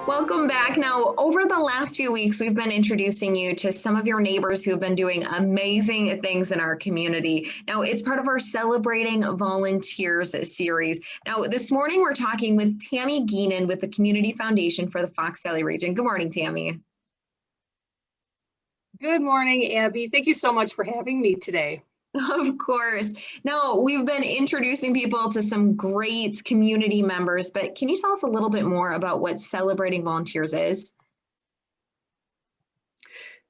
Welcome back. Now, over the last few weeks, we've been introducing you to some of your neighbors who have been doing amazing things in our community. Now, it's part of our Celebrating Volunteers series. Now, this morning, we're talking with Tammy Geenan with the Community Foundation for the Fox Valley region. Good morning, Tammy. Good morning, Abby. Thank you so much for having me today. Of course. Now, we've been introducing people to some great community members, but can you tell us a little bit more about what Celebrating Volunteers is?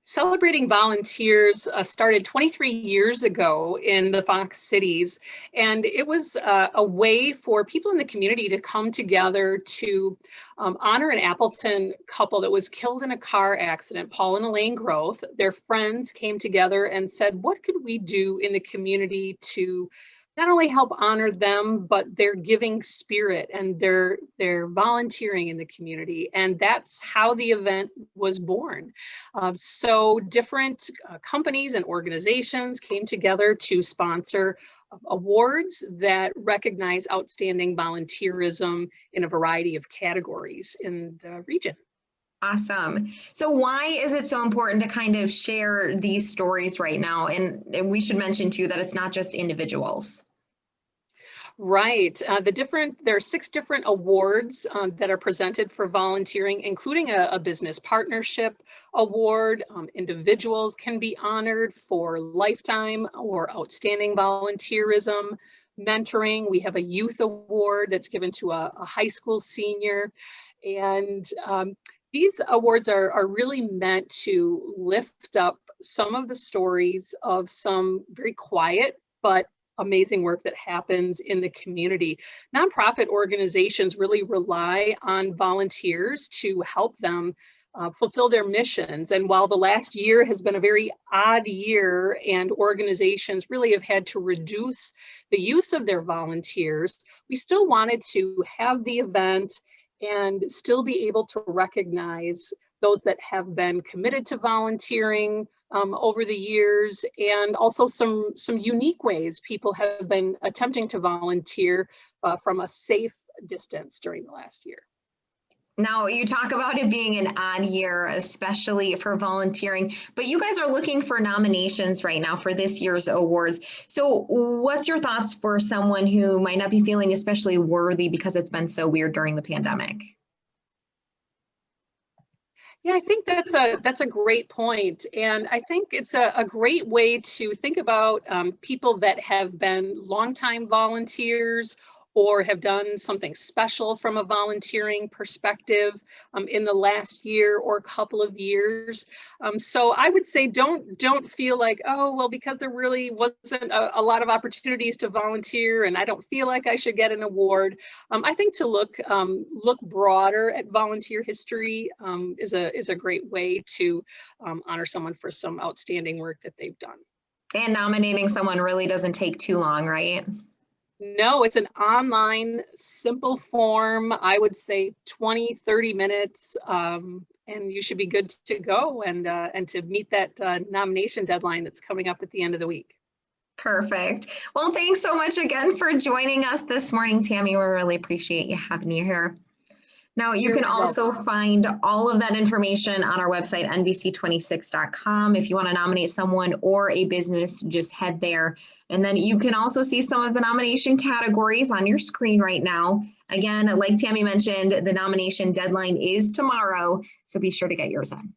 Celebrating Volunteers started 23 years ago in the Fox cities, and it was a way for people in the community to come together to honor an Appleton couple that was killed in a car accident, Paul and Elaine Groth. Their friends came together and said, what could we do in the community to not only help honor them, but their giving spirit and their volunteering in the community. And that's how the event was born. So different companies and organizations came together to sponsor awards that recognize outstanding volunteerism in a variety of categories in the region. Awesome. So why is it so important to kind of share these stories right now? And we should mention too that it's not just individuals. Right. There are 6 different awards that are presented for volunteering, including a business partnership award. Individuals can be honored for lifetime or outstanding volunteerism. Mentoring, we have a youth award that's given to a high school senior. And these awards are really meant to lift up some of the stories of some very quiet but amazing work that happens in the community. Nonprofit organizations really rely on volunteers to help them fulfill their missions. And while the last year has been a very odd year and organizations really have had to reduce the use of their volunteers, we still wanted to have the event and still be able to recognize those that have been committed to volunteering over the years, and also some unique ways people have been attempting to volunteer from a safe distance during the last year. Now, you talk about it being an odd year, especially for volunteering, but you guys are looking for nominations right now for this year's awards. So what's your thoughts for someone who might not be feeling especially worthy because it's been so weird during the pandemic? Yeah, I think that's a great point. And I think it's a great way to think about people that have been longtime volunteers or have done something special from a volunteering perspective in the last year or couple of years. So I would say don't feel like, oh, well, because there really wasn't a lot of opportunities to volunteer and I don't feel like I should get an award. I think to look broader at volunteer history is a great way to honor someone for some outstanding work that they've done. And nominating someone really doesn't take too long, right? No, it's an online, simple form. I would say 20, 30 minutes, and you should be good to go and to meet that nomination deadline that's coming up at the end of the week. Perfect. Well, thanks so much again for joining us this morning, Tammy. We really appreciate you having you here. Now, you can also find all of that information on our website, nbc26.com. If you want to nominate someone or a business, just head there. And then you can also see some of the nomination categories on your screen right now. Again, like Tammy mentioned, the nomination deadline is tomorrow, so be sure to get yours in.